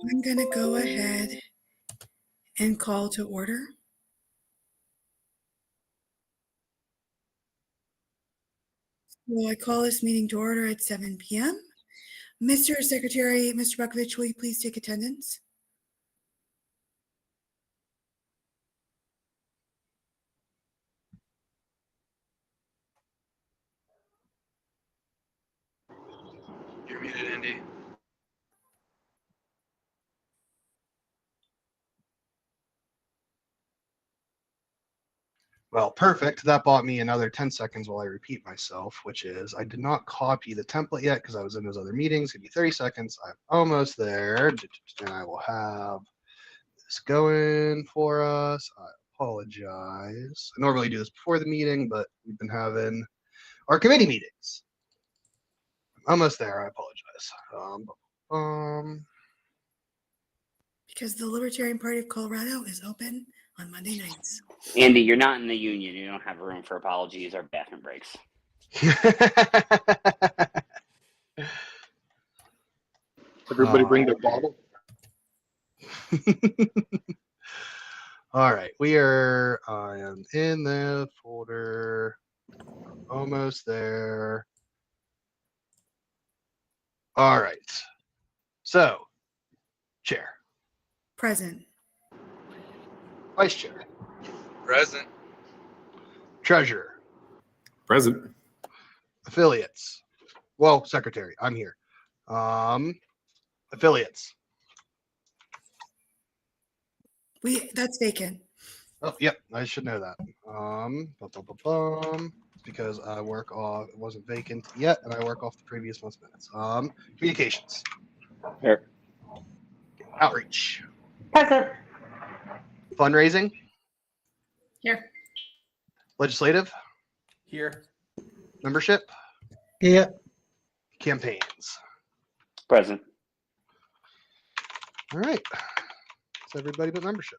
I'm going to go ahead and call to order. So I call this meeting to order at 7 p.m. Mr. Secretary, Mr. Bukovich, will you please take attendance? You're muted, Andy. Well, perfect. That bought me another 10 seconds while I repeat myself, which is I did not copy the template yet because I was in those other meetings. Give me 30 seconds. I'm almost there. And I will have this going for us. I apologize. I normally do this before the meeting, but we've been having our committee meetings. I'm almost there. I apologize. Because the Libertarian Party of Colorado is open on Monday nights. Andy, you're not in the union. You don't have room for apologies or bathroom breaks. Everybody bring their bottle. All right, I am in the folder, almost there. All right, so chair, Present. vice chair, Present. treasurer, Present. affiliates. Well, secretary, I'm here. Affiliates. That's vacant. Oh, yep, I should know that. It's because I work off, it wasn't vacant yet, and I work off the previous month's minutes. Communications. Here. Outreach. Present. Fundraising. Here. Legislative. Here. Membership. Yeah. Campaigns. Present. All right. It's everybody but membership.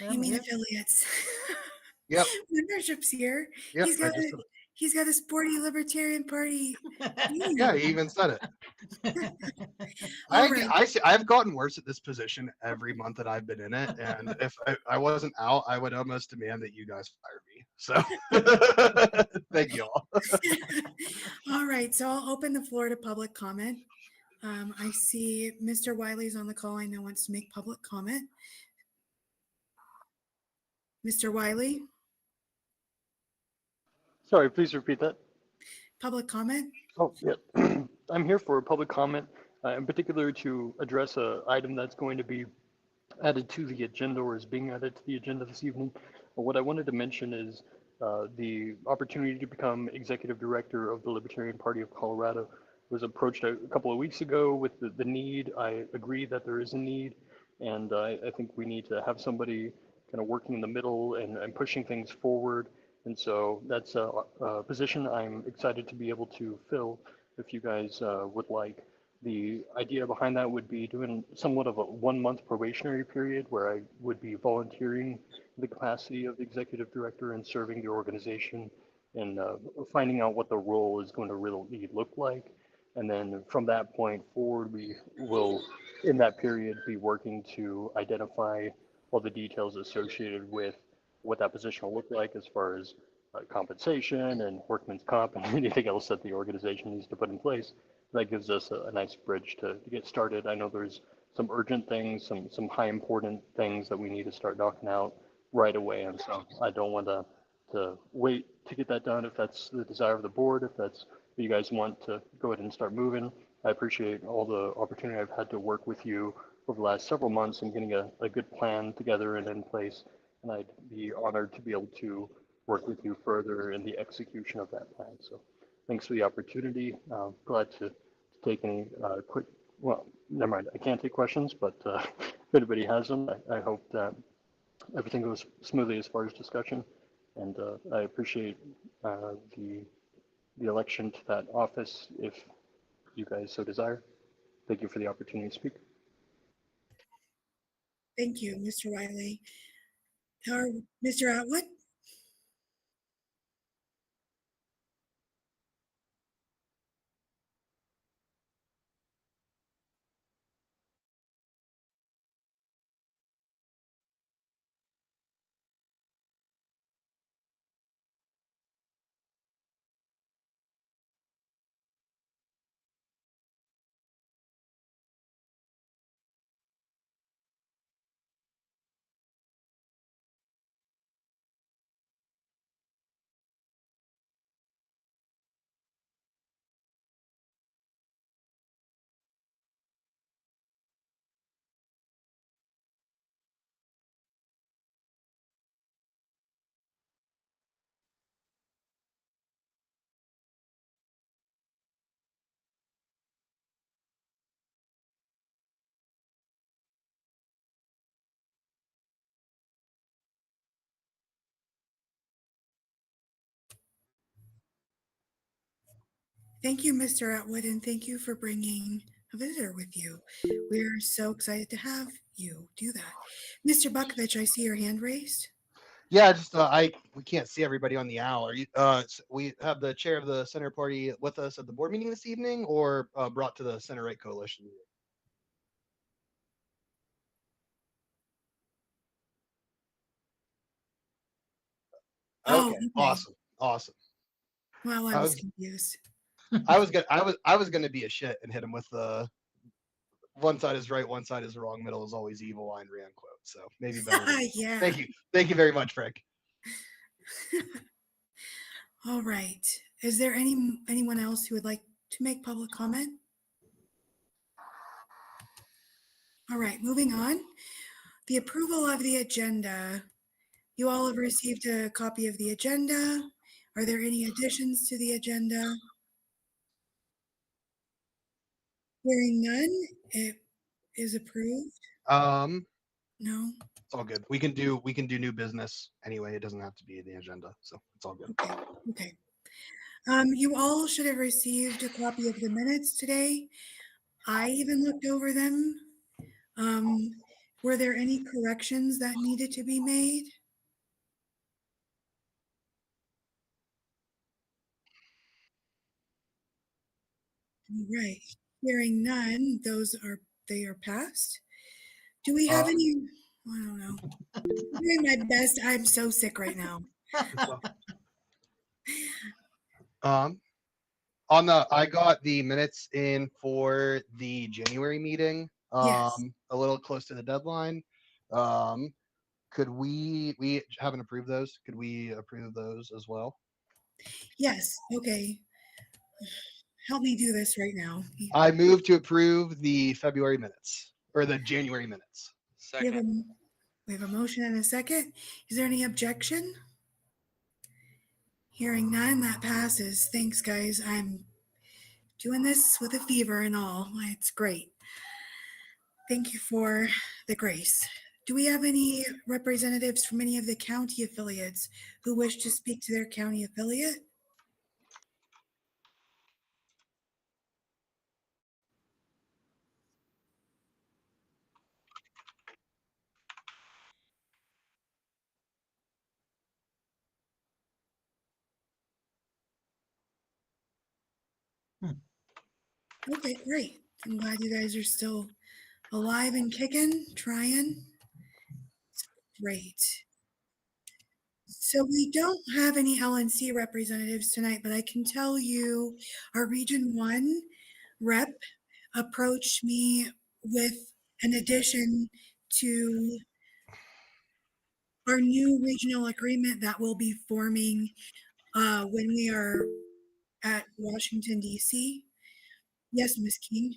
You mean affiliates? Yep. Membership's here. Yep. He's got a sporty Libertarian Party. Yeah, he even said it. I've gotten worse at this position every month that I've been in it, and if I wasn't out, I would almost demand that you guys fire me. So thank you all. All right, so I'll open the floor to public comment. I see Mr. Wiley's on the call. I know wants to make public comment. Mr. Wiley, Sorry, please repeat that. public comment. Oh, yeah. I'm here for a public comment, in particular to address an item that's going to be added to the agenda or is being added to the agenda this evening. What I wanted to mention is the opportunity to become executive director of the Libertarian Party of Colorado was approached a couple of weeks ago with the need. I agree that there is a need, and I think we need to have somebody kind of working in the middle and pushing things forward. And so that's a position I'm excited to be able to fill if you guys would like. The idea behind that would be doing somewhat of a 1-month probationary period where I would be volunteering the capacity of the executive director and serving the organization and finding out what the role is going to really look like. And then from that point forward, we will, in that period, be working to identify all the details associated with what that position will look like as far as compensation and workman's comp and anything else that the organization needs to put in place. That gives us a nice bridge to get started. I know there's some urgent things, some high important things that we need to start knocking out right away. And so I don't want to wait to get that done if that's the desire of the board, if that's what you guys want to go ahead and start moving. I appreciate all the opportunity I've had to work with you over the last several months and getting a good plan together and in place. And I'd be honored to be able to work with you further in the execution of that plan. So thanks for the opportunity. Glad to take any quick, well, never mind, I can't take questions, but if anybody has them, I hope that everything goes smoothly as far as discussion. And I appreciate the election to that office if you guys so desire. Thank you for the opportunity to speak. Thank you, Mr. Wiley. Mr. Atwood? Thank you, Mr. Atwood, and thank you for bringing a visitor with you. We're so excited to have you do that. Mr. Bukovich, I see your hand raised. Yeah, just we can't see everybody on the owl. Are you we have the chair of the center party with us at the board meeting this evening, or brought to the center right coalition meeting? Oh, Okay, okay. awesome. Well, I I was was confused. I was gonna be a shit and hit him with the one side is right, one side is wrong, middle is always evil, Ayn Rand quote. So maybe better. Yeah. Thank you very much, Frank. All right. Is there anyone else who would like to make public comment? All right, moving on. The approval of the agenda. You all have received a copy of the agenda. Are there any additions to the agenda? Hearing none, it is approved. No? It's all good. We can do new business anyway. It doesn't have to be in the agenda, so it's all good. Okay. You all should have received a copy of the minutes today. I even looked over them. Were there any corrections that needed to be made? All right. Hearing none, they are passed. Do we have any? I don't know. I'm doing my best. I'm so sick right now. I got the minutes in for the January meeting. Yes. A little close to the deadline. Could we haven't approved those? Could we approve those as well? Yes. Okay. Help me do this right now. I move to approve the February minutes or the January minutes. Second. We have a motion and a second. Is there any objection? Hearing none, that passes. Thanks, guys. I'm doing this with a fever and all. It's great. Thank you for the grace. Do we have any representatives from any of the county affiliates who wish to speak to their county affiliate? Okay, great. I'm glad you guys are still alive and kicking, trying. Great. So we don't have any LNC representatives tonight, but I can tell you our Region 1 rep approached me with an addition to our new regional agreement that will be forming when we are at Washington, D.C. Yes, Ms. King.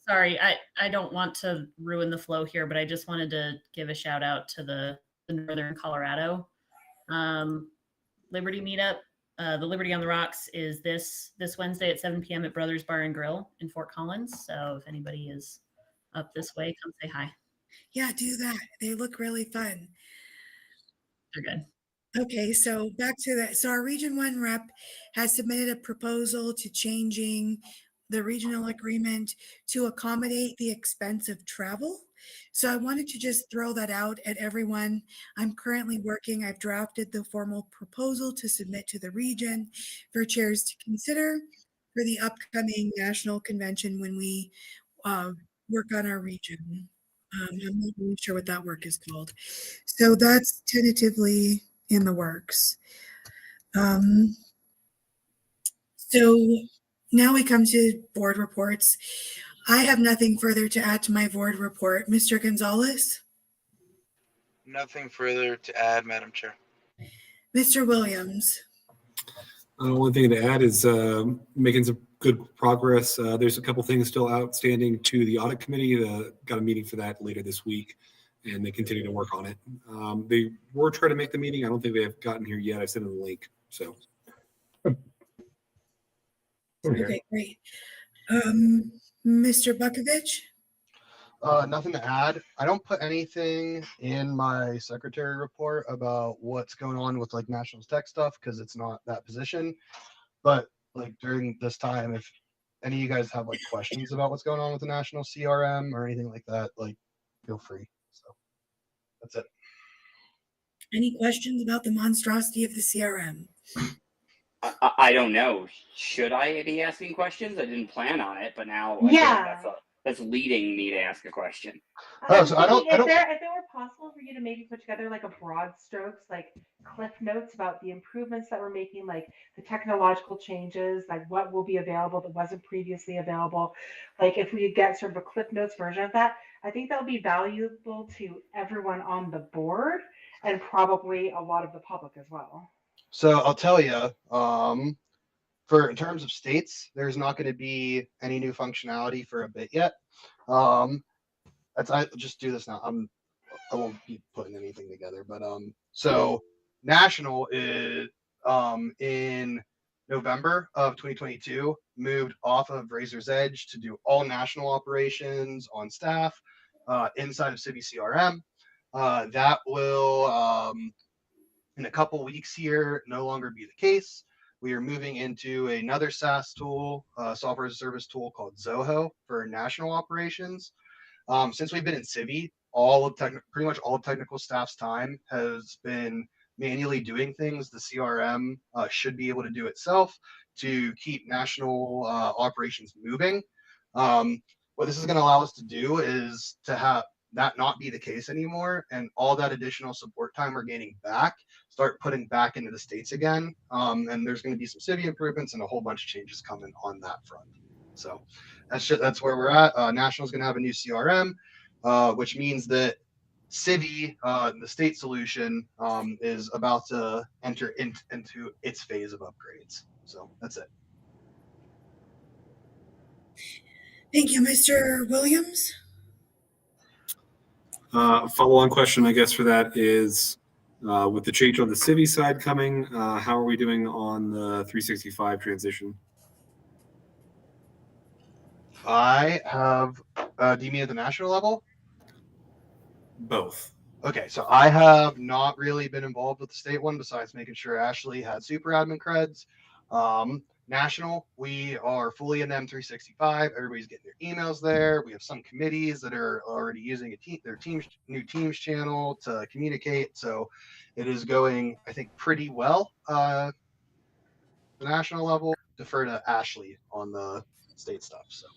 Sorry, I don't want to ruin the flow here, but I just wanted to give a shout out to the Northern Colorado Liberty meetup. The Liberty on the Rocks is this Wednesday at 7 p.m. at Brothers Bar and Grill in Fort Collins. So if anybody is up this way, come say hi. Yeah, do that. They look really fun. They're good. Okay, so back to that. So our Region 1 rep has submitted a proposal to changing the regional agreement to accommodate the expense of travel. So I wanted to just throw that out at everyone. I'm currently working, I've drafted the formal proposal to submit to the region for chairs to consider for the upcoming national convention when we work on our region. I'm not really sure what that work is called. So that's tentatively in the works. So now we come to board reports. I have nothing further to add to my board report. Mr. Gonzalez? Nothing further to add, Madam Chair. Mr. Williams? One thing to add is making some good progress. There's a couple things still outstanding to the audit committee. Got a meeting for that later this week, and they continue to work on it. They were trying to make the meeting. I don't think they have gotten here yet. I sent them the link. So. Okay, great. Mr. Bukovich? Nothing to add. I don't put anything in my secretary report about what's going on with like national tech stuff because it's not that position. But like during this time, if any of you guys have like questions about what's going on with the national CRM or anything like that, like feel free. So that's it. Any questions about the monstrosity of the CRM? I don't know. Should I be asking questions? I didn't plan on it, but now I feel Yeah. like that's leading me to ask a question. Oh, so I don't- If it were possible for you to maybe put together like a broad strokes, like cliff notes about the improvements that we're making, like the technological changes, like what will be available that wasn't previously available. Like if we get sort of a cliff notes version of that, I think that would be valuable to everyone on the board and probably a lot of the public as well. So I'll tell you, for in terms of states, there's not going to be any new functionality for a bit yet. I just do this now. I won't be putting anything together, but so national is in November of 2022 moved off of Razor's Edge to do all national operations on staff inside of Civi CRM. That will in a couple weeks here no longer be the case. We are moving into another SaaS tool, software as a service tool called Zoho for national operations. Since we've been in Civi, pretty much all of technical staff's time has been manually doing things. The CRM should be able to do itself to keep national operations moving. What this is going to allow us to do is to have that not be the case anymore, and all that additional support time we're gaining back start putting back into the states again. And there's going to be some Civi improvements and a whole bunch of changes coming on that front. So that's where we're at. National is going to have a new CRM, which means that Civi, the state solution, is about to enter into its phase of upgrades. So that's it. Thank you, Mr. Williams. Follow-on question, I guess, for that is, with the change on the Civi side coming, how are we doing on the 365 transition? I have, do you mean at the national level? Both. Okay, so I have not really been involved with the state one besides making sure Ashley had super admin creds. National, we are fully in M365. Everybody's getting their emails there. We have some committees that are already using their new Teams channel to communicate. So it is going, I think, pretty well. The national level, defer to Ashley on the state stuff. So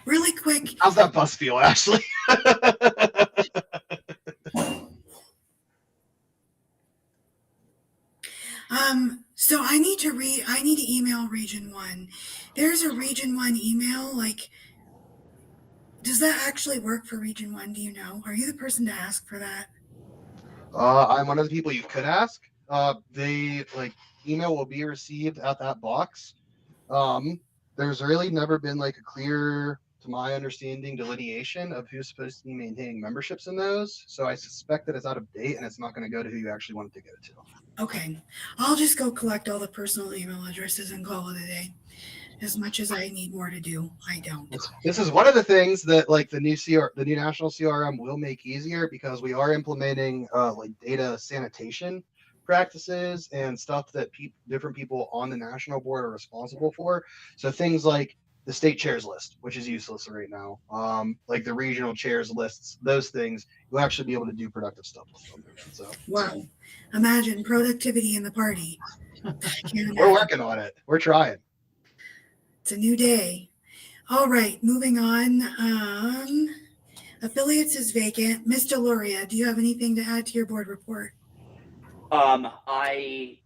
Really quick, how's that bus feel, Ashley? so I need to email Region 1. There's a Region 1 email, like, does that actually work for Region 1? Do you know? Are you the person to ask for that? I'm one of the people you could ask. The email will be received at that box. There's really never been like a clear, to my understanding, delineation of who's supposed to be maintaining memberships in those. So I suspect that it's out of date and it's not going to go to who you actually want it to go to. Okay, I'll just go collect all the personal email addresses and call it a day. As much as I need more to do, I don't. This is one of the things that like the new national CRM will make easier, because we are implementing like data sanitation practices and stuff that different people on the national board are responsible for. So things like the state chairs list, which is useless right now, like the regional chairs lists, those things, you'll actually be able to do productive stuff with them. So Wow, imagine productivity in the party. we're working on it. We're trying. It's a new day. All right, moving on. Affiliates is vacant. Ms. Deloria, do you have anything to add to your board report? I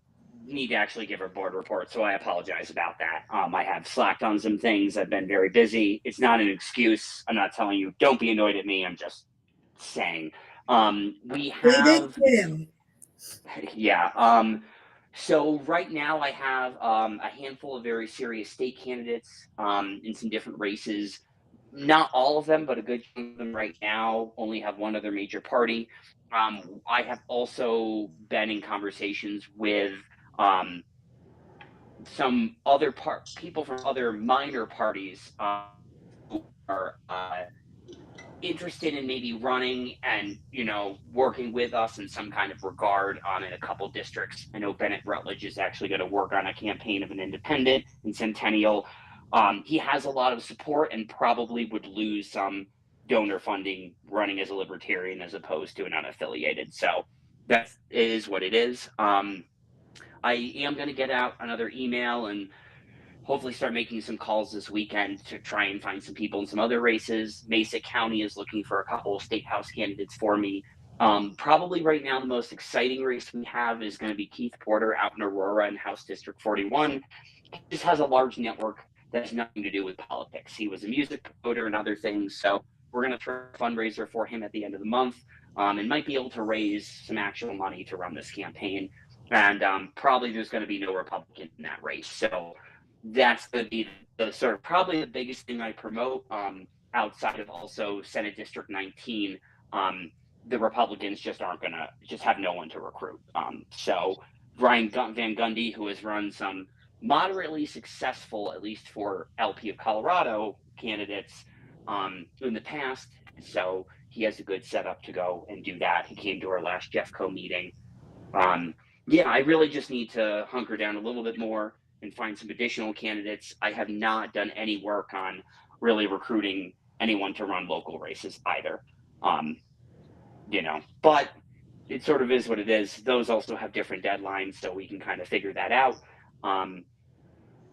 need to actually give a board report, so I apologize about that. I have slacked on some things. I've been very busy. It's not an excuse. I'm not telling you don't be annoyed at me. I'm just saying. We have. Yeah. So right now I have a handful of very serious state candidates in some different races. Not all of them, but a good chunk of them right now only have one other major party. I have also been in conversations with some other people from other minor parties who are interested in maybe running and, working with us in some kind of regard in a couple districts. I know Bennett Rutledge is actually going to work on a campaign of an independent in Centennial. He has a lot of support and probably would lose some donor funding running as a Libertarian as opposed to an unaffiliated. So that is what it is. I am going to get out another email and hopefully start making some calls this weekend to try and find some people in some other races. Mesa County is looking for a couple of state house candidates for me. Probably right now, the most exciting race we have is going to be Keith Porter out in Aurora in House District 41. He just has a large network that has nothing to do with politics. He was a music promoter and other things. So we're going to throw a fundraiser for him at the end of the month and might be able to raise some actual money to run this campaign. And probably there's going to be no Republican in that race. So that's going to be the sort of probably the biggest thing I promote outside of also Senate District 19. The Republicans just aren't going to just have no one to recruit. So Brian Van Gundy, who has run some moderately successful, at least for LP of Colorado candidates in the past. So he has a good setup to go and do that. He came to our last Jeffco meeting. Yeah, I really just need to hunker down a little bit more and find some additional candidates. I have not done any work on really recruiting anyone to run local races either. But it sort of is what it is. Those also have different deadlines, so we can kind of figure that out.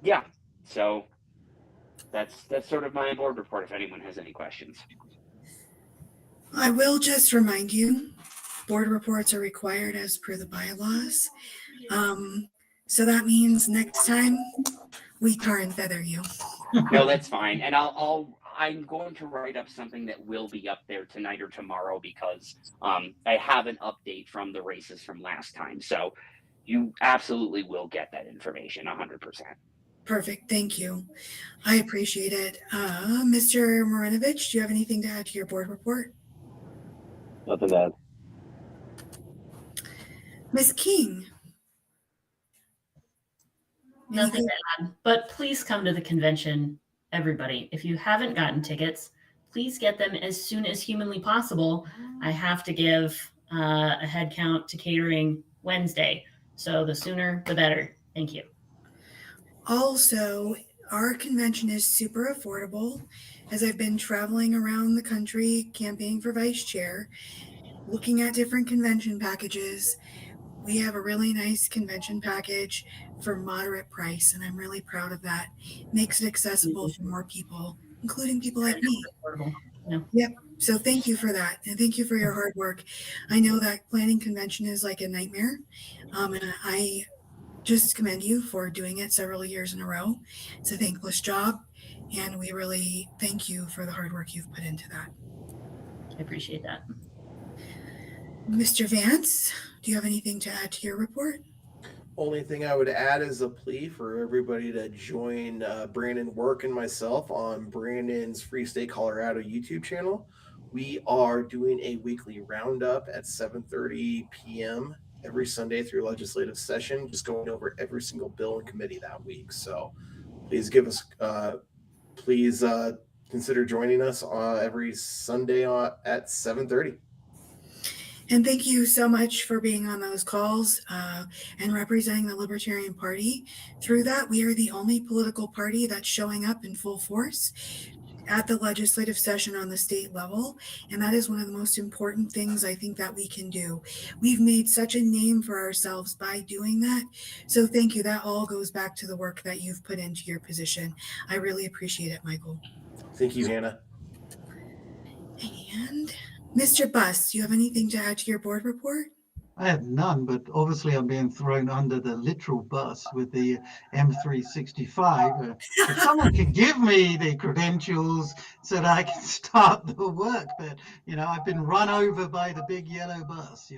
Yeah, so that's sort of my board report if anyone has any questions. I will just remind you, board reports are required as per the bylaws. So that means next time we tar and feather you. No, that's fine. And I'm going to write up something that will be up there tonight or tomorrow because I have an update from the races from last time. So you absolutely will get that information 100%. Perfect. Thank you. I appreciate it. Mr. Marinovich, do you have anything to add to your board report? Nothing to add. Ms. King? Nothing to add, but please come to the convention, everybody. If you haven't gotten tickets, please get them as soon as humanly possible. I have to give a head count to catering Wednesday, so the sooner the better. Thank you. Also, our convention is super affordable. As I've been traveling around the country campaigning for vice chair, looking at different convention packages, we have a really nice convention package for moderate price, and I'm really proud of that. Makes it accessible for more people, including people like me. Yeah. Yep. So thank you for that, and thank you for your hard work. I know that planning convention is like a nightmare, and I just commend you for doing it several years in a row. It's a thankless job, and we really thank you for the hard work you've put into that. I appreciate that. Mr. Vance, do you have anything to add to your report? Only thing I would add is a plea for everybody to join Brandon Work and myself on Brandon's Free State Colorado YouTube channel. We are doing a weekly roundup at 7:30 p.m. every Sunday through legislative session, just going over every single bill and committee that week. So please consider joining us every Sunday at 7:30. And thank you so much for being on those calls and representing the Libertarian Party. Through that, we are the only political party that's showing up in full force at the legislative session on the state level. And that is one of the most important things I think that we can do. We've made such a name for ourselves by doing that. So thank you. That all goes back to the work that you've put into your position. I really appreciate it, Michael. Thank you, Hannah. And Mr. Buss, do you have anything to add to your board report? I have none, but obviously I'm being thrown under the literal bus with the M365. If someone can give me the credentials so that I can start the work, but I've been run over by the big yellow bus,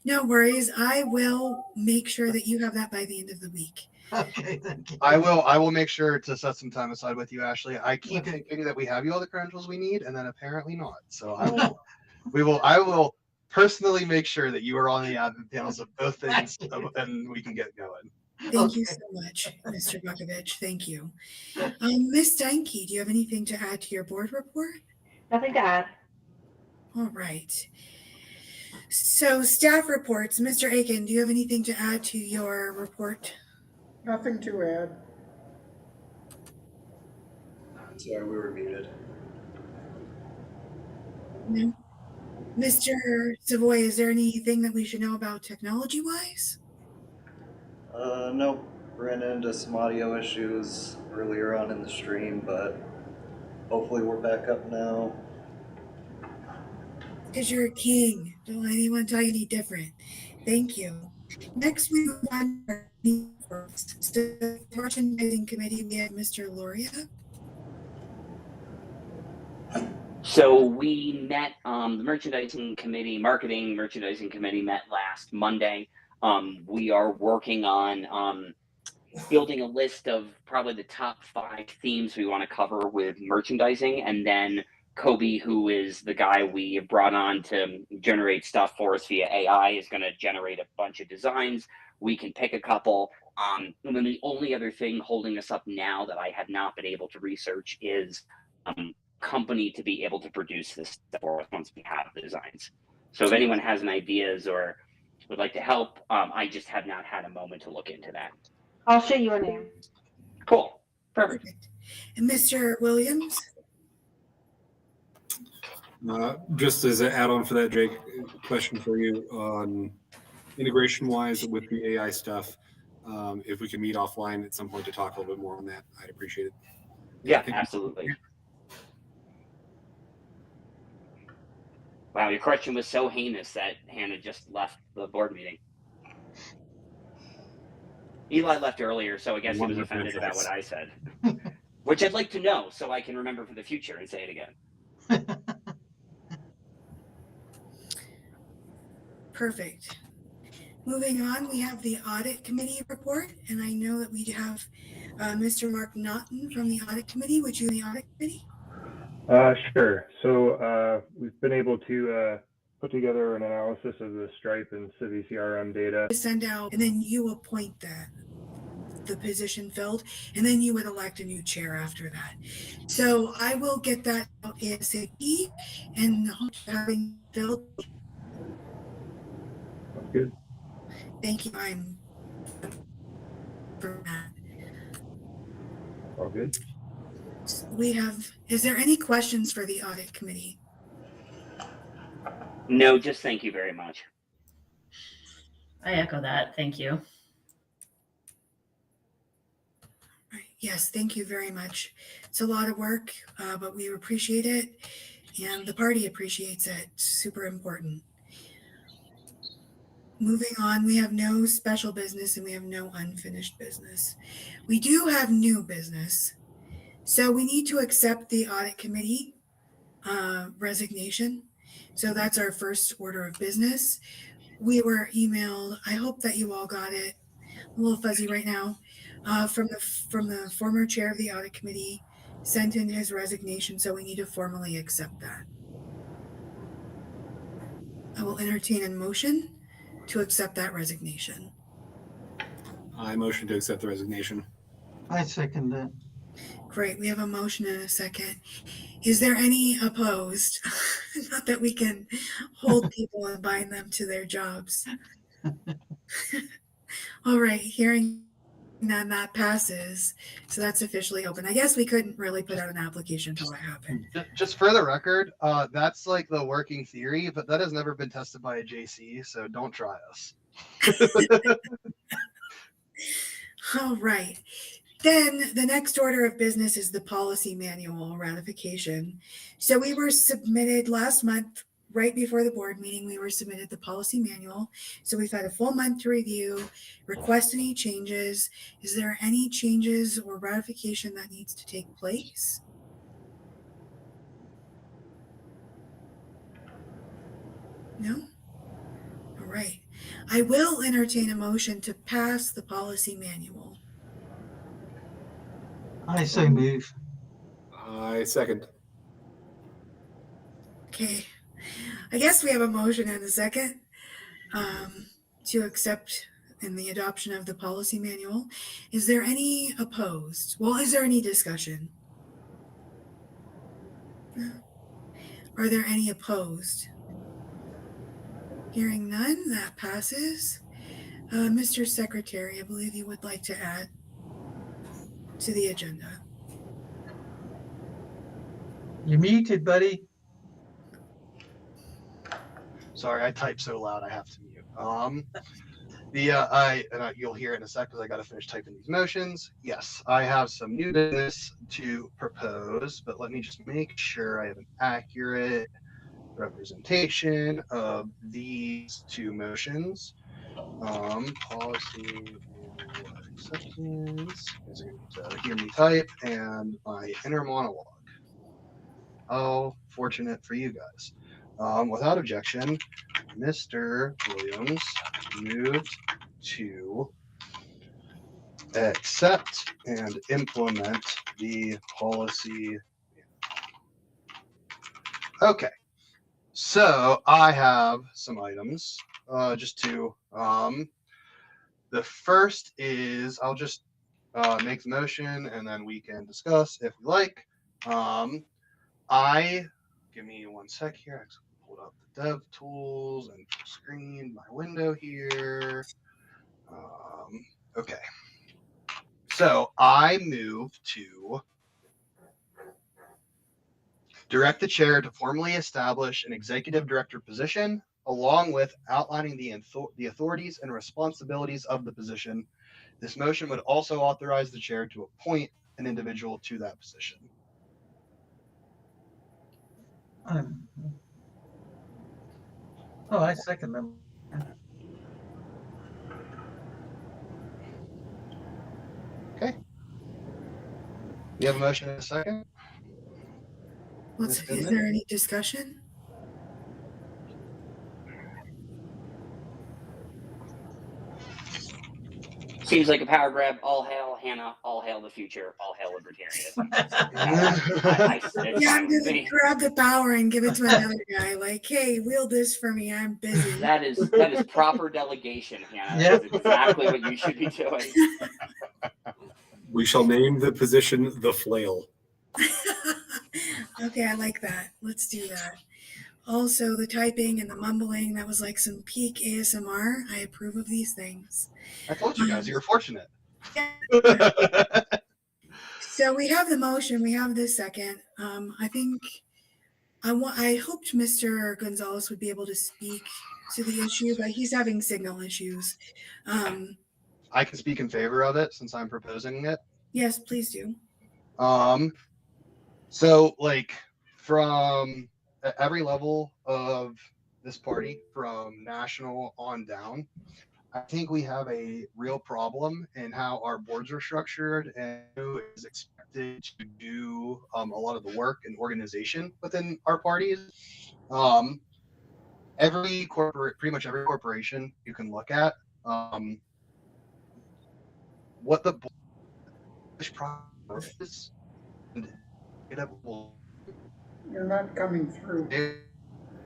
No worries. I will make sure that you have that by the end of the week. Okay, thank you. I will make sure to set some time aside with you, Ashley. I keep thinking that we have you all the credentials we need, and then apparently not. So I will personally make sure that you are on the admin panels of both things, and we can get going. Thank you so much, Mr. Bukovich. Thank you. Ms. Steinke, do you have anything to add to your board report? Nothing to add. All right. So staff reports, Mr. Aiken, do you have anything to add to your report? Nothing to add. Sorry, we were muted. No. Mr. Savoy, is there anything that we should know about technology-wise? No, ran into some audio issues earlier on in the stream, but hopefully we're back up now. Because you're a king. Don't let anyone tell you any different. Thank you. Next, we move on to our reports. So, the merchandising committee, we have Mr. Loria. So we met, the merchandising committee, marketing merchandising committee met last Monday. We are working on building a list of probably the top 5 themes we want to cover with merchandising, and then Kobe, who is the guy we brought on to generate stuff for us via AI, is going to generate a bunch of designs. We can pick a couple. And then the only other thing holding us up now that I have not been able to research is company to be able to produce this for us once we have the designs. So if anyone has any ideas or would like to help, I just have not had a moment to look into that. I'll show you a name. Cool. Perfect. And Mr. Williams? Just as an add-on for that, Jake, question for you on integration-wise with the AI stuff. If we can meet offline at some point to talk a little bit more on that, I'd appreciate it. Yeah, absolutely. Wow, your question was so heinous that Hannah just left the board meeting. Eli left earlier, so I guess he was offended about what I said, which I'd like to know so I can remember for the future and say it again. Perfect. Moving on, we have the audit committee report, and I know that we have Mr. Mark Naughton from the audit committee. Would you in the audit committee? Sure. So we've been able to put together an analysis of the Stripe and Civi CRM data. Send out, and then you appoint the position filled, and then you would elect a new chair after that. So I will get that out ASAP, and having filled. That's good. Thank you. I'm for that. All good. We have, is there any questions for the audit committee? No, just thank you very much. I echo that. Thank you. Right. Yes, thank you very much. It's a lot of work, but we appreciate it, and the party appreciates it. Super important. Moving on, we have no special business and we have no unfinished business. We do have new business. So we need to accept the audit committee resignation. So that's our first order of business. We were emailed, I hope that you all got it, a little fuzzy right now, from the former chair of the audit committee, sent in his resignation, so we need to formally accept that. I will entertain a motion to accept that resignation. I motion to accept the resignation. I second that. Great, we have a motion and a second. Is there any opposed? Not that we can hold people and bind them to their jobs. All right, hearing none, that passes. So that's officially open. I guess we couldn't really put out an application until that happened. Just for the record, that's like the working theory, but that has never been tested by a JC, so don't try us. All right. Then the next order of business is the policy manual ratification. So we were submitted last month, right before the board meeting, we were submitted the policy manual. So we've had a full month to review, request any changes. Is there any changes or ratification that needs to take place? No? All right. I will entertain a motion to pass the policy manual. I so move. I second. Okay. I guess we have a motion and a second to accept in the adoption of the policy manual. Is there any opposed? Well, is there any discussion? No. Are there any opposed? Hearing none, that passes. Mr. Secretary, I believe you would like to add to the agenda. You're muted, buddy. Sorry, I type so loud I have to mute. You'll hear it in a sec because I got to finish typing these motions. Yes, I have some new business to propose, but let me just make sure I have an accurate representation of these two motions. Policy manual acceptance. You guys are going to hear me type and my inner monologue. Oh, fortunate for you guys. Without objection, Mr. Williams moved to accept and implement the policy. Okay, so I have some items just to, the first is, I'll just make the motion and then we can discuss if we like. Give me 1 sec here. I actually pulled up the dev tools and screen my window here. Okay. So I move to direct the chair to formally establish an executive director position, along with outlining the authorities and responsibilities of the position. This motion would also authorize the chair to appoint an individual to that position. I second them. Okay. You have a motion in a second? Is there any discussion? Seems like a power grab. All hail Hannah. All hail the future. All hail libertarianism. Yeah, I'm gonna grab the power and give it to another guy. Like, hey, wield this for me. I'm busy. That is proper delegation, Hannah. Yep. That's exactly what you should be doing. We shall name the position the flail. Okay, I like that. Let's do that. Also, the typing and the mumbling, that was like some peak ASMR. I approve of these things. I told you guys, you were fortunate. So we have the motion, we have the second. I think I hoped Mr. Gonzalez would be able to speak to the issue, but he's having signal issues. I can speak in favor of it since I'm proposing it. Yes, please do. So like from every level of this party, from national on down, I think we have a real problem in how our boards are structured and who is expected to do a lot of the work and organization within our parties. Pretty much every corporation you can look at, what the board is, You're not coming through.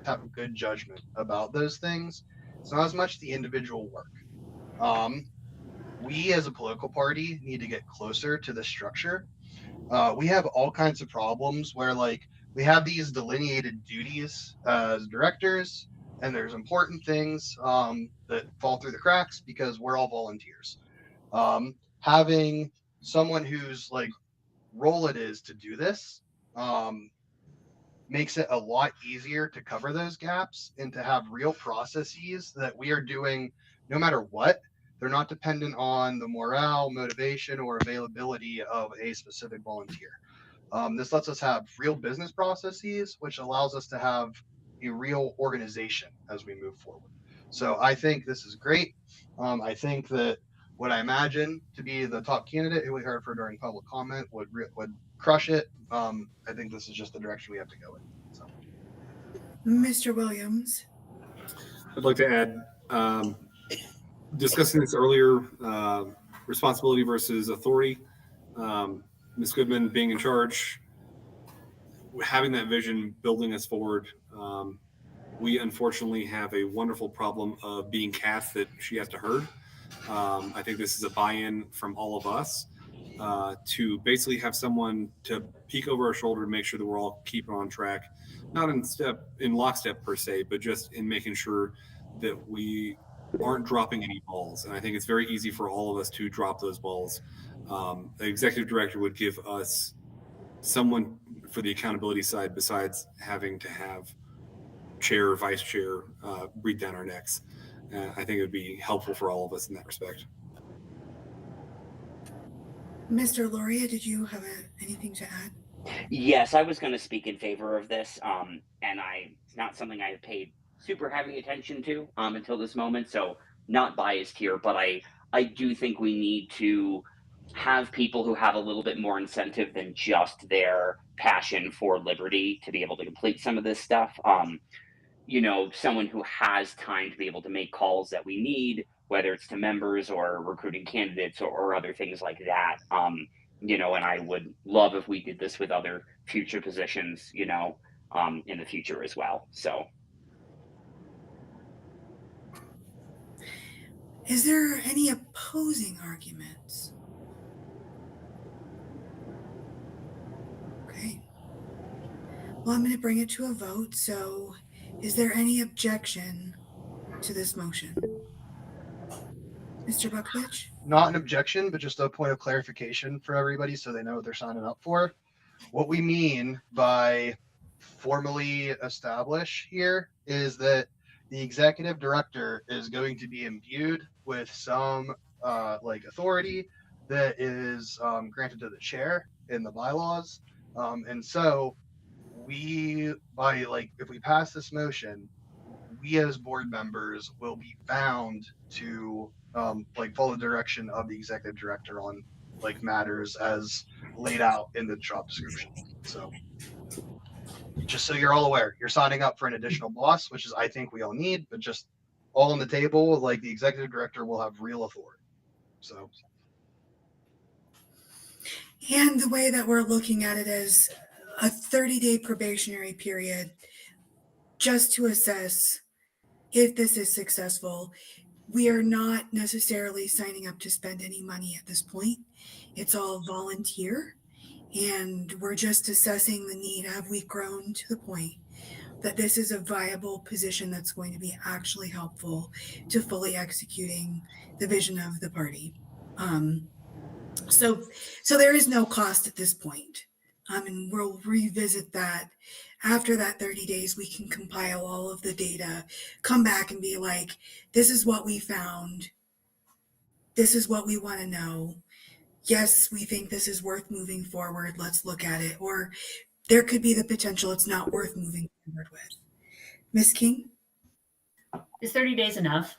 Have good judgment about those things. It's not as much the individual work. We as a political party need to get closer to the structure. We have all kinds of problems where like we have these delineated duties as directors, and there's important things that fall through the cracks because we're all volunteers. Having someone whose like role it is to do this makes it a lot easier to cover those gaps and to have real processes that we are doing no matter what. They're not dependent on the morale, motivation, or availability of a specific volunteer. This lets us have real business processes, which allows us to have a real organization as we move forward. So I think this is great. I think that what I imagine to be the top candidate who we heard for during public comment would crush it. I think this is just the direction we have to go in. So. Mr. Williams. I'd like to add, discussing this earlier, responsibility versus authority. Ms. Goodman being in charge, having that vision, building us forward. We unfortunately have a wonderful problem of being cast that she has to herd. I think this is a buy-in from all of us. to basically have someone to peek over our shoulder to make sure that we're all keeping on track, not in lockstep per se, but just in making sure that we aren't dropping any balls. And I think it's very easy for all of us to drop those balls. The executive director would give us someone for the accountability side besides having to have chair or vice chair breathe down our necks. I think it would be helpful for all of us in that respect. Mr. Loria, did you have anything to add? Yes, I was going to speak in favor of this, and it's not something I paid super heavy attention to until this moment, so not biased here, but I do think we need to have people who have a little bit more incentive than just their passion for liberty to be able to complete some of this stuff. You know, someone who has time to be able to make calls that we need, whether it's to members or recruiting candidates or other things like that. You know, and I would love if we did this with other future positions, you know, in the future as well. So. Is there any opposing arguments? Okay. Well, I'm going to bring it to a vote. So is there any objection to this motion? Mr. Bukovich? Not an objection, but just a point of clarification for everybody so they know what they're signing up for. What we mean by formally establish here is that the executive director is going to be imbued with some like authority that is granted to the chair in the bylaws. And so we, by like, if we pass this motion, we as board members will be bound to like follow the direction of the executive director on like matters as laid out in the job description. So just so you're all aware, you're signing up for an additional boss, which is I think we all need, but just all on the table, like the executive director will have real authority. So. And the way that we're looking at it as a 30-day probationary period just to assess if this is successful. We are not necessarily signing up to spend any money at this point. It's all volunteer, and we're just assessing the need. Have we grown to the point that this is a viable position that's going to be actually helpful to fully executing the vision of the party? So there is no cost at this point. And we'll revisit that after that 30 days. We can compile all of the data, come back and be like, this is what we found. This is what we want to know. Yes, we think this is worth moving forward. Let's look at it. Or there could be the potential it's not worth moving forward with. Ms. King? Is 30 days enough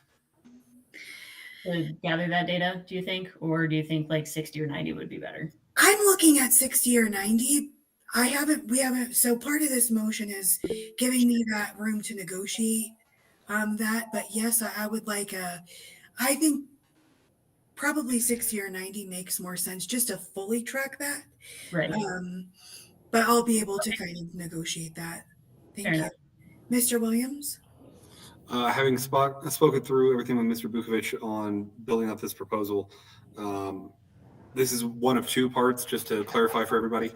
to gather that data, do you think? Or do you think like 60 or 90 would be better? I'm looking at 60 or 90. We haven't, so part of this motion is giving me that room to negotiate that, but yes, I would like I think probably 60 or 90 makes more sense just to fully track that. Right. But I'll be able to kind of negotiate that. Thank you. Mr. Williams? Having spoken through everything with Mr. Bukovich on building up this proposal, this is one of two parts, just to clarify for everybody.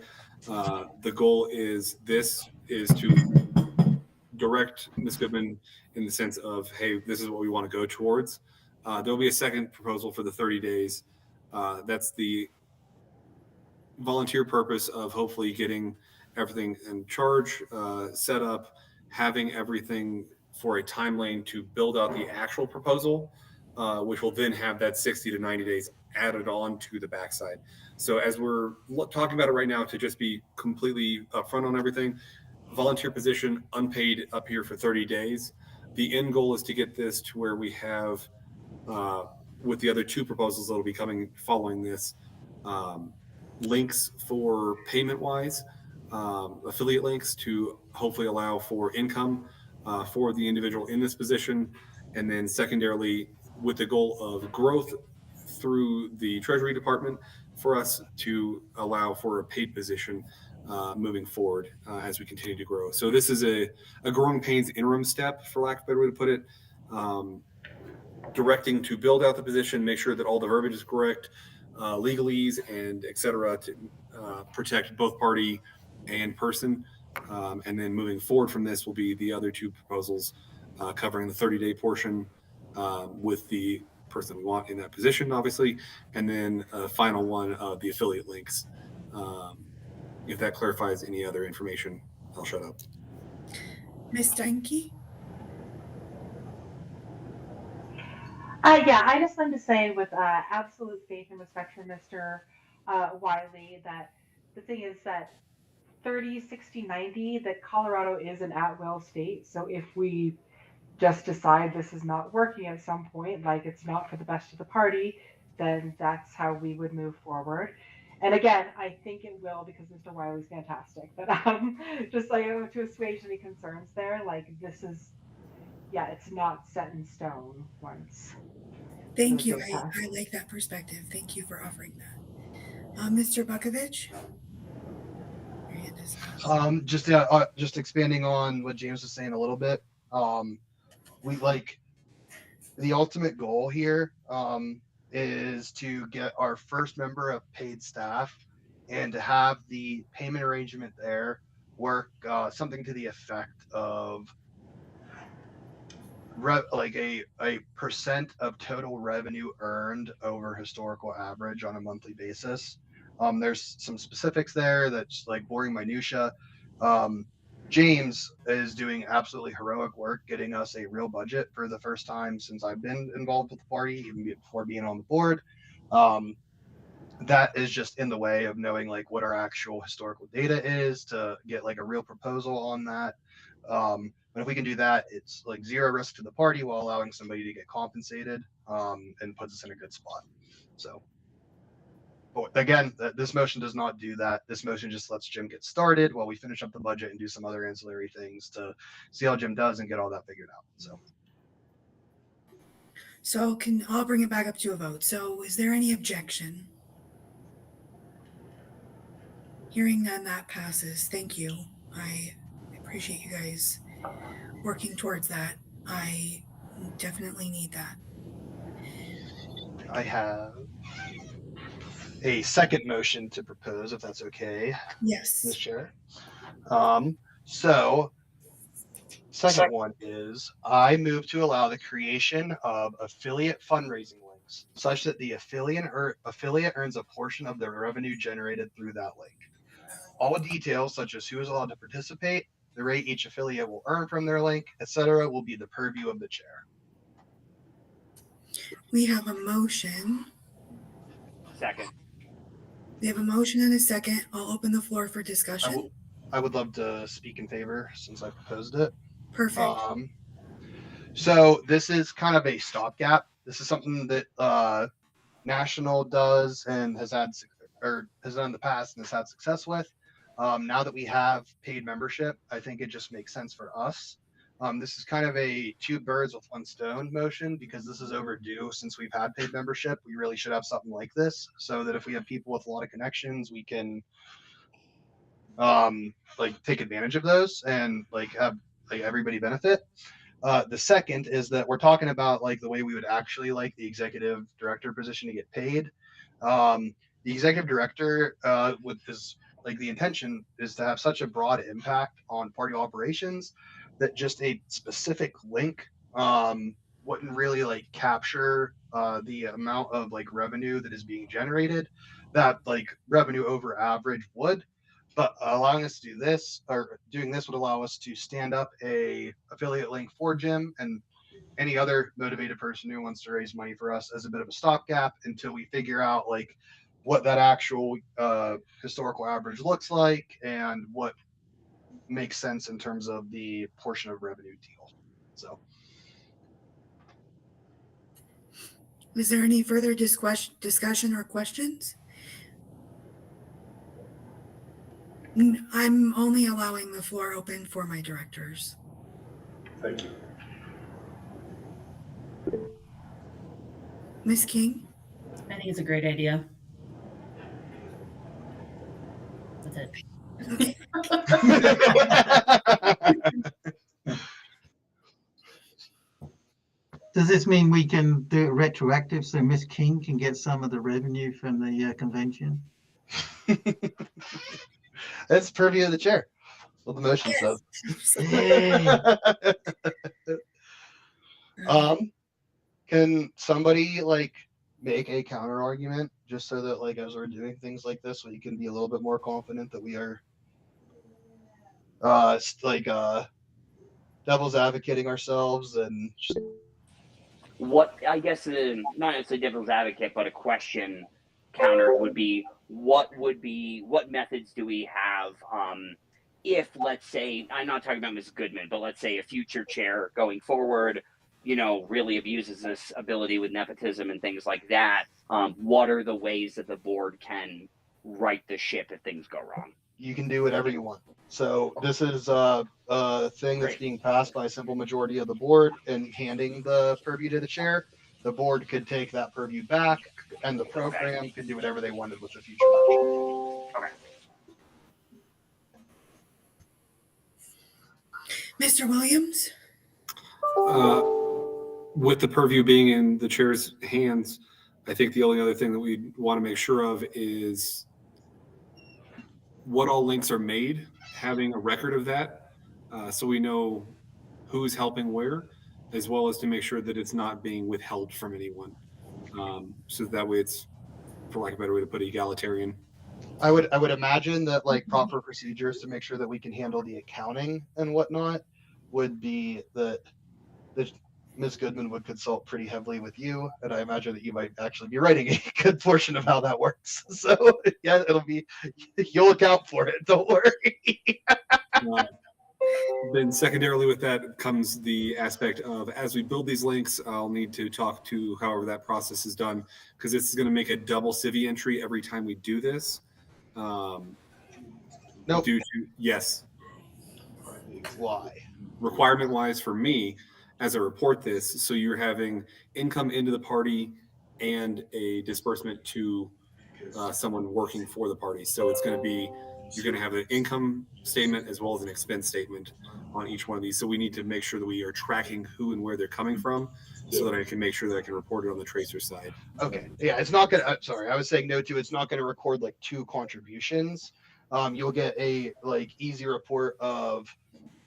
The goal is to direct Ms. Goodman in the sense of, hey, this is what we want to go towards. There'll be a second proposal for the 30 days. That's the volunteer purpose of hopefully getting everything in charge, set up, having everything for a time lane to build out the actual proposal, which will then have that 60 to 90 days added on to the backside. So as we're talking about it right now, to just be completely upfront on everything, volunteer position, unpaid up here for 30 days. The end goal is to get this to where we have, with the other two proposals that will be coming following this, links for payment-wise, affiliate links to hopefully allow for income for the individual in this position, and then secondarily with the goal of growth through the Treasury Department for us to allow for a paid position moving forward as we continue to grow. So this is a growing pains interim step, for lack of a better way to put it, directing to build out the position, make sure that all the verbiage is correct, legalese and et cetera to protect both party and person. And then moving forward from this will be the other two proposals covering the 30-day portion with the person we want in that position, obviously, and then a final one of the affiliate links. If that clarifies any other information, I'll shut up. Ms. Steinke? Yeah, I just wanted to say with absolute faith and respect for Mr. Wiley that the thing is that 30, 60, 90, that Colorado is an at-will state. So if we just decide this is not working at some point, like it's not for the best of the party, then that's how we would move forward. And again, I think it will because Mr. Wiley's fantastic. But just like to assuage any concerns there, like this is, yeah, it's not set in stone once. Thank you. I like that perspective. Thank you for offering that. Mr. Bukovich? Your hand is up. Just expanding on what James was saying a little bit. We like the ultimate goal here is to get our first member of paid staff and to have the payment arrangement there work something to the effect of like a percent of total revenue earned over historical average on a monthly basis. There's some specifics there that's like boring minutia. James is doing absolutely heroic work getting us a real budget for the first time since I've been involved with the party, even before being on the board. That is just in the way of knowing like what our actual historical data is to get like a real proposal on that. But if we can do that, it's like zero risk to the party while allowing somebody to get compensated and puts us in a good spot. So but again, this motion does not do that. This motion just lets Jim get started while we finish up the budget and do some other ancillary things to see how Jim does and get all that figured out. So I'll bring it back up to a vote. So is there any objection? Hearing none, that passes. Thank you. I appreciate you guys working towards that. I definitely need that. I have a second motion to propose, if that's okay. Yes. Ms. Chair. So second one is I move to allow the creation of affiliate fundraising links such that the affiliate earns a portion of the revenue generated through that link. All details such as who is allowed to participate, the rate each affiliate will earn from their link, etc., will be the purview of the chair. We have a motion. Second. We have a motion and a second. I'll open the floor for discussion. I would love to speak in favor since I proposed it. Perfect. So this is kind of a stopgap. This is something that National does and has done in the past and has had success with. Now that we have paid membership, I think it just makes sense for us. This is kind of a two birds with one stone motion because this is overdue since we've had paid membership. We really should have something like this so that if we have people with a lot of connections, we can like take advantage of those and like have like everybody benefit. The second is that we're talking about like the way we would actually like the executive director position to get paid. The executive director with this like the intention is to have such a broad impact on party operations that just a specific link wouldn't really like capture the amount of like revenue that is being generated that like revenue over average would. But allowing us to do this or doing this would allow us to stand up a affiliate link for Jim and any other motivated person who wants to raise money for us as a bit of a stopgap until we figure out like what that actual historical average looks like and what makes sense in terms of the portion of revenue deal. So is there any further discussion or questions? I'm only allowing the floor open for my directors. Thank you. Ms. King? I think it's a great idea. That's it. Okay. Does this mean we can do it retroactive so Miss King can get some of the revenue from the convention? That's purview of the chair. That's what the motion says. Yay. Can somebody like make a counter argument just so that like as we're doing things like this, we can be a little bit more confident that we are devil's advocating ourselves and just... What I guess not necessarily devil's advocate, but a question counter would be what methods do we have if, let's say, I'm not talking about Ms. Goodman, but let's say a future chair going forward, you know, really abuses this ability with nepotism and things like that. What are the ways that the board can right the ship if things go wrong? You can do whatever you want. So this is a thing that's being passed by a simple majority of the board, and handing the purview to the chair. The board could take that purview back, and the program could do whatever they wanted with the future match. Okay. Mr. Williams? With the purview being in the chair's hands, I think the only other thing that we want to make sure of is what all links are made, having a record of that, so we know who's helping where, as well as to make sure that it's not being withheld from anyone. So that way it's, for lack of a better way to put it, egalitarian. I would imagine that like proper procedures to make sure that we can handle the accounting and whatnot would be that Ms. Goodman would consult pretty heavily with you, and I imagine that you might actually be writing a good portion of how that works. So yeah, you'll account for it. Don't worry. Then secondarily with that comes the aspect of, as we build these links, I'll need to talk to however that process is done, because this is going to make a double civvy entry every time we do this. Nope. Yes. Why? Requirement wise for me, as I report this, so you're having income into the party and a disbursement to someone working for the party. So it's going to be, you're going to have an income statement as well as an expense statement on each one of these. So we need to make sure that we are tracking who and where they're coming from, so that I can make sure that I can report it on the tracer side. Okay. Yeah, it's not gonna. Sorry, I was saying no to. It's not gonna record like two contributions. You'll get a like easy report of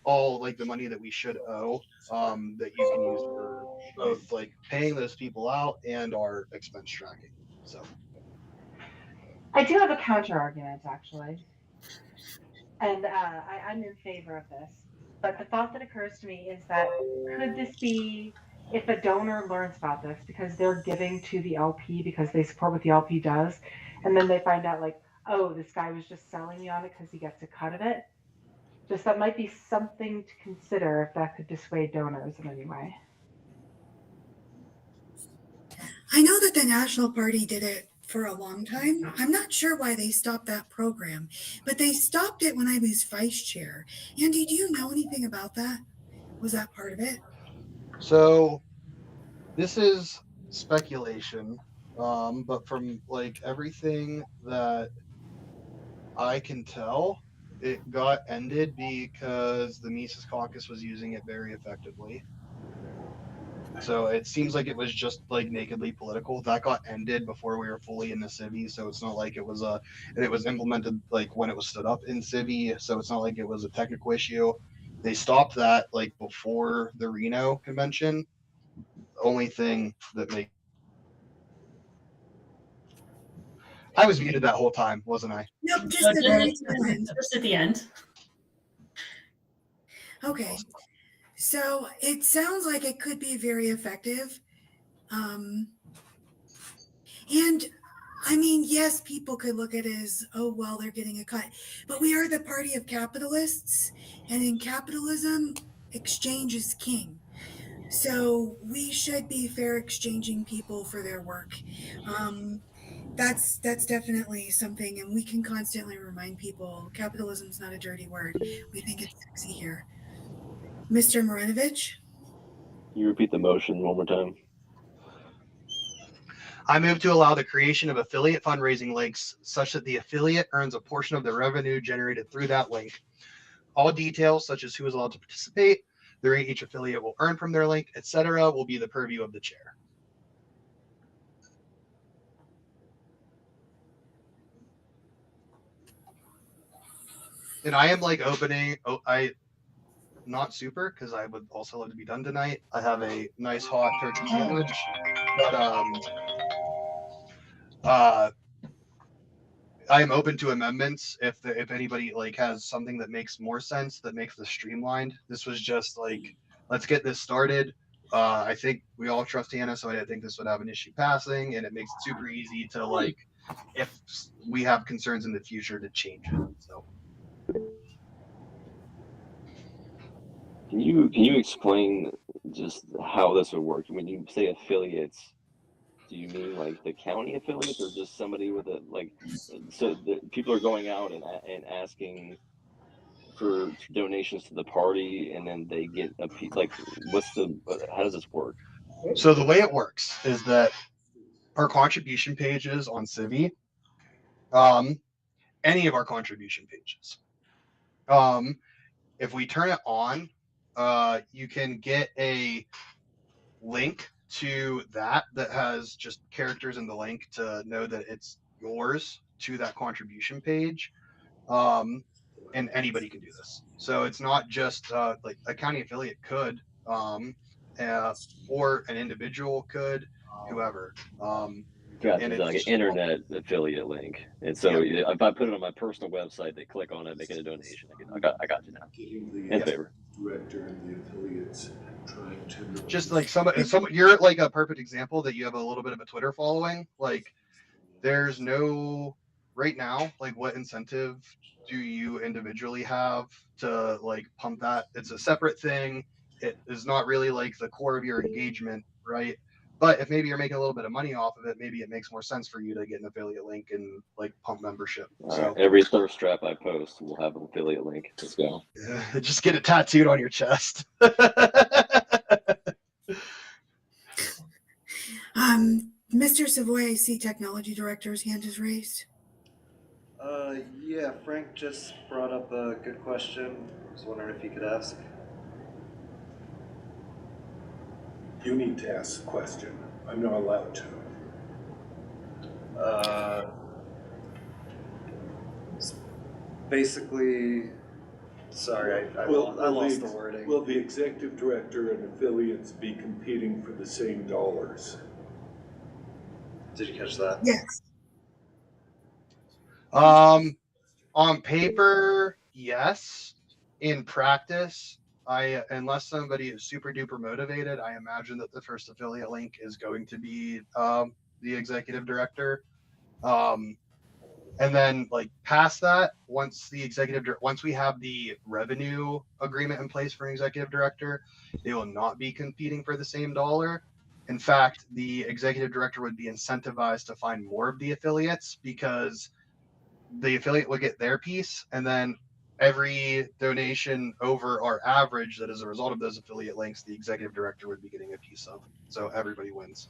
all like the money that we should owe, that you can use for both like paying those people out and our expense tracking. So I do have a counter argument actually, and I'm in favor of this. But the thought that occurs to me is that could this be if a donor learns about this because they're giving to the LP because they support what the LP does, and then they find out like, oh, this guy was just selling me on it because he gets a cut of it. Just that might be something to consider if that could dissuade donors in any way. I know that the National Party did it for a long time. I'm not sure why they stopped that program, but they stopped it when I was vice chair. Andy, do you know anything about that? Was that part of it? So this is speculation, but from like everything that I can tell, it got ended because the Mises Caucus was using it very effectively. So it seems like it was just like nakedly political. That got ended before we were fully in the civvy, so it's not like it was and it was implemented like when it was stood up in civvy, so it's not like it was a technical issue. They stopped that like before the Reno convention. The only thing that I was muted that whole time, wasn't I? Nope, just the very end. Just at the end. Okay, so it sounds like it could be very effective. And I mean, yes, people could look at it as, oh, well, they're getting a cut, but we are the party of capitalists, and in capitalism, exchange is king. So we should be fair exchanging people for their work. That's definitely something, and we can constantly remind people capitalism's not a dirty word. We think it's sexy here. Mr. Marinovich? Can you repeat the motion one more time? I move to allow the creation of affiliate fundraising links such that the affiliate earns a portion of the revenue generated through that link. All details, such as who is allowed to participate, the rate each affiliate will earn from their link, etc., will be the purview of the chair. And I am like opening, not super, because I would also love to be done tonight. I have a nice hot turkey sandwich, but I am open to amendments if anybody like has something that makes more sense, that makes this streamlined. This was just like, let's get this started. I think we all trust Hannah, so I didn't think this would have an issue passing, and it makes it super easy to like, if we have concerns in the future, to change it. So. Can you explain just how this would work? When you say affiliates, do you mean like the county affiliates, or just somebody with a like? So the people are going out and asking for donations to the party, and then they get a like. How does this work? So the way it works is that our contribution pages on Civi, any of our contribution pages, if we turn it on, you can get a link to that has just characters in the link to know that it's yours to that contribution page. And anybody can do this. So it's not just like a county affiliate could, or an individual could, whoever. Gotcha. And It's like an internet affiliate link, and so if I put it on my personal website, they click on it, making a donation. I got you now. In favor. Director and the affiliates trying to just like somebody, you're like a perfect example that you have a little bit of a Twitter following. Like, there's no right now. Like, what incentive do you individually have to like pump that? It's a separate thing. It is not really like the core of your engagement, right? But if maybe you're making a little bit of money off of it, maybe it makes more sense for you to get an affiliate link and like pump membership. So every thirst trap I post will have an affiliate link. Let's go. Just get it tattooed on your chest. Mr. Savoy, I see technology director's hand is raised. Yeah, Frank just brought up a good question. I was wondering if you could ask. You need to ask the question. I'm not allowed to. Basically, sorry, I lost the wording. Will the executive director and affiliates be competing for the same dollars? Did you catch that? Yes. On paper, yes. In practice, unless somebody is super duper motivated, I imagine that the first affiliate link is going to be the executive director. And then like past that, once we have the revenue agreement in place for an executive director, they will not be competing for the same dollar. In fact, the executive director would be incentivized to find more of the affiliates, because the affiliate would get their piece, and then every donation over our average that is a result of those affiliate links, the executive director would be getting a piece of. So everybody wins.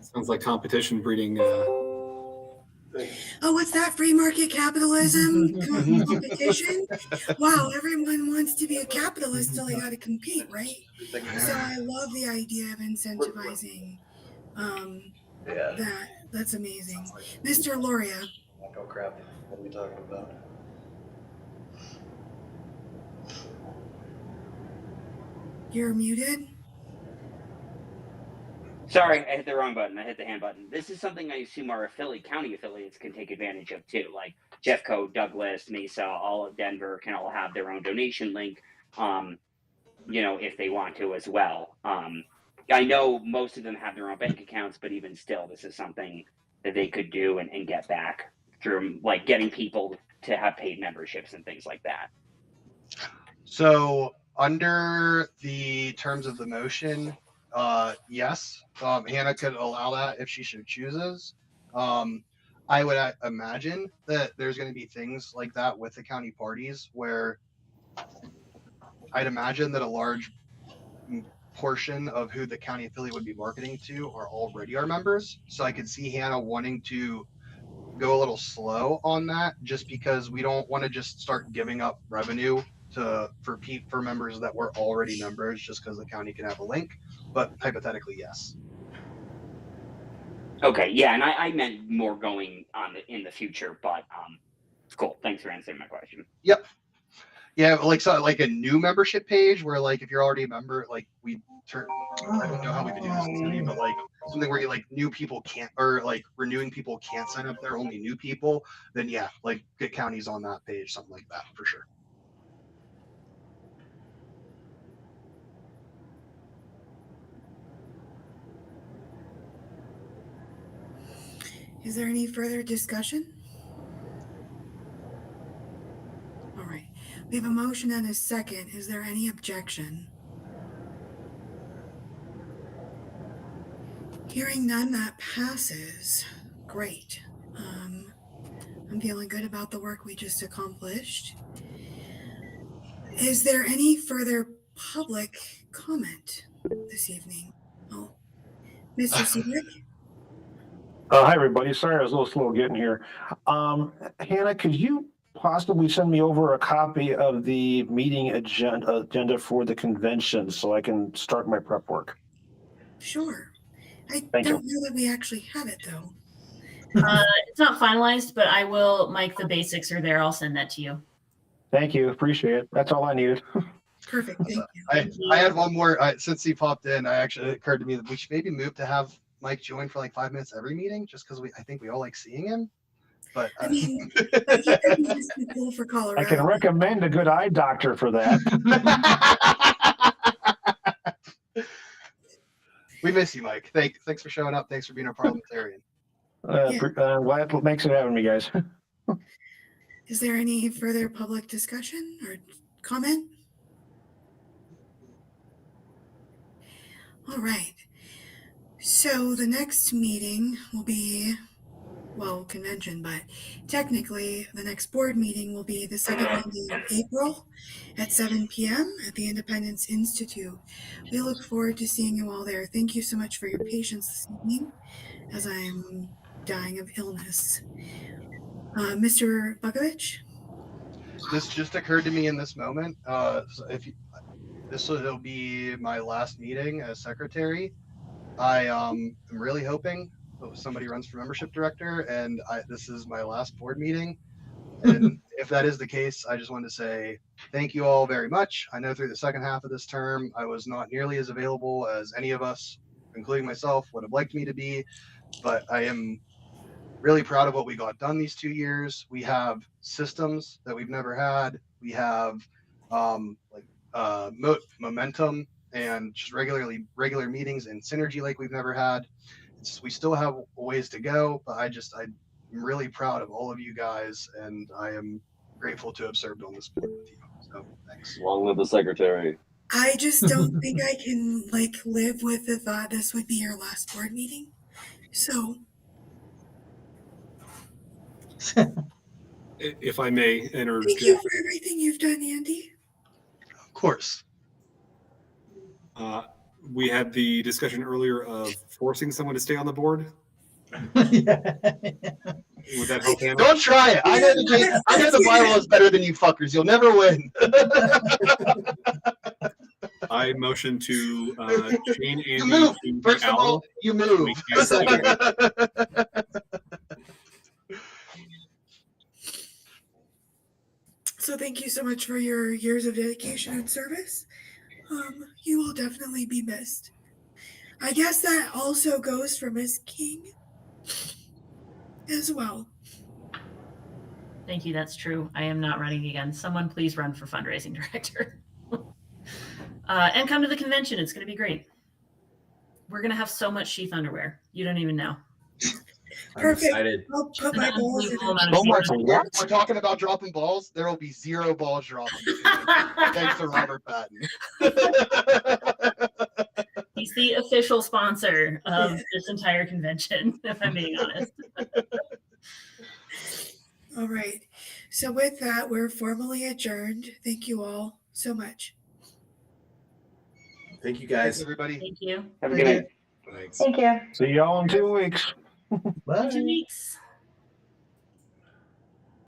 Sounds like competition breeding. Oh, what's that? Free market capitalism competition? Wow, everyone wants to be a capitalist, so they got to compete, right? So I love the idea of incentivizing that. That's amazing. Mr. Loria. Oh crap, what are we talking about? You're muted. Sorry, I hit the wrong button. I hit the hand button. This is something I assume our county affiliates can take advantage of too. Like Jeffco, Douglas, Mesa, all of Denver can all have their own donation link, if they want to as well. I know most of them have their own bank accounts, but even still, this is something that they could do and get back through like getting people to have paid memberships and things like that. So under the terms of the motion, yes, Hannah could allow that if she so chooses. I would imagine that there's going to be things like that with the county parties where I'd imagine that a large portion of who the county affiliate would be marketing to are already our members. So I could see Hannah wanting to go a little slow on that, just because we don't want to just start giving up revenue for members that were already members, just because the county can have a link. But hypothetically, yes. Okay, yeah, and I meant more going on in the future, but cool. Thanks for answering my question. Yep. Yeah, like a new membership page where like if you're already a member, like I don't know how we could do this in the city, but like something where you like new people can't, or like renewing people can't sign up there, only new people, then yeah, like get counties on that page, something like that for sure. Is there any further discussion? All right, we have a motion and a second. Is there any objection? Hearing none, that passes. Great. I'm feeling good about the work we just accomplished. Is there any further public comment this evening? Oh, Mr. Seabrook? Hi, everybody. Sorry I was a little slow getting here. Hannah, could you possibly send me over a copy of the meeting agenda for the convention so I can start my prep work? Sure. I Thank don't you. know that we actually have it, though. It's not finalized, but I will, Mike, the basics are there. I'll send that to you. Thank you. Appreciate it. That's all I needed. Perfect. Thank you. I had one more, since he popped in, it occurred to me that we should maybe move to have Mike join for like 5 minutes every meeting, just because I think we all like seeing him. But I mean, but he could be just be cool for Colorado. I can recommend a good eye doctor for that. We miss you, Mike. Thanks for showing up. Thanks for being a parliamentarian. Thanks for having me, guys. Is there any further public discussion or comment? All right. So the next meeting will be, well, convention, but technically the next board meeting will be the second Monday of April at 7 p.m. at the Independence Institute. We look forward to seeing you all there. Thank you so much for your patience this evening as I'm dying of illness. Mr. Bukovich? This just occurred to me in this moment. So it'll be my last meeting as secretary. I am really hoping somebody runs for membership director, and this is my last board meeting. And if that is the case, I just wanted to say thank you all very much. I know through the second half of this term, I was not nearly as available as any of us, including myself, would have liked me to be, but I am really proud of what we got done these 2 years. We have systems that we've never had. We have momentum and just regular meetings and synergy like we've never had. We still have ways to go, but I'm really proud of all of you guys, and I am grateful to have served on this board with you. So thanks. Long live the secretary. I just don't think I can live with the thought this would be your last board meeting. So If I may enter. thank you for everything you've done, Andy. Of course. We had the discussion earlier of forcing someone to stay on the board. Would that help, Hannah? Don't try it. I know the bylaws better than you fuckers. You'll never win. I motion to chain Andy. You move. To First of all, you move. So thank you so much for your years of dedication and service. You will definitely be missed. I guess that also goes for Ms. King as well. Thank you. That's true. I am not running again. Someone please run for fundraising director. And come to the convention. It's going to be great. We're going to have so much sheath underwear. You don't even know. Perfect. I'll put my balls in it. We're talking about dropping balls. There will be 0 balls dropping. Thanks to Robert Patton. He's the official sponsor of this entire convention, if I'm being honest. All right. So with that, we're formally adjourned. Thank you all so much. Thank you, guys. Thanks, everybody. Thank you. Have a good night. Thanks. Thank you. See y'all in 2 weeks. Bye. 2 weeks.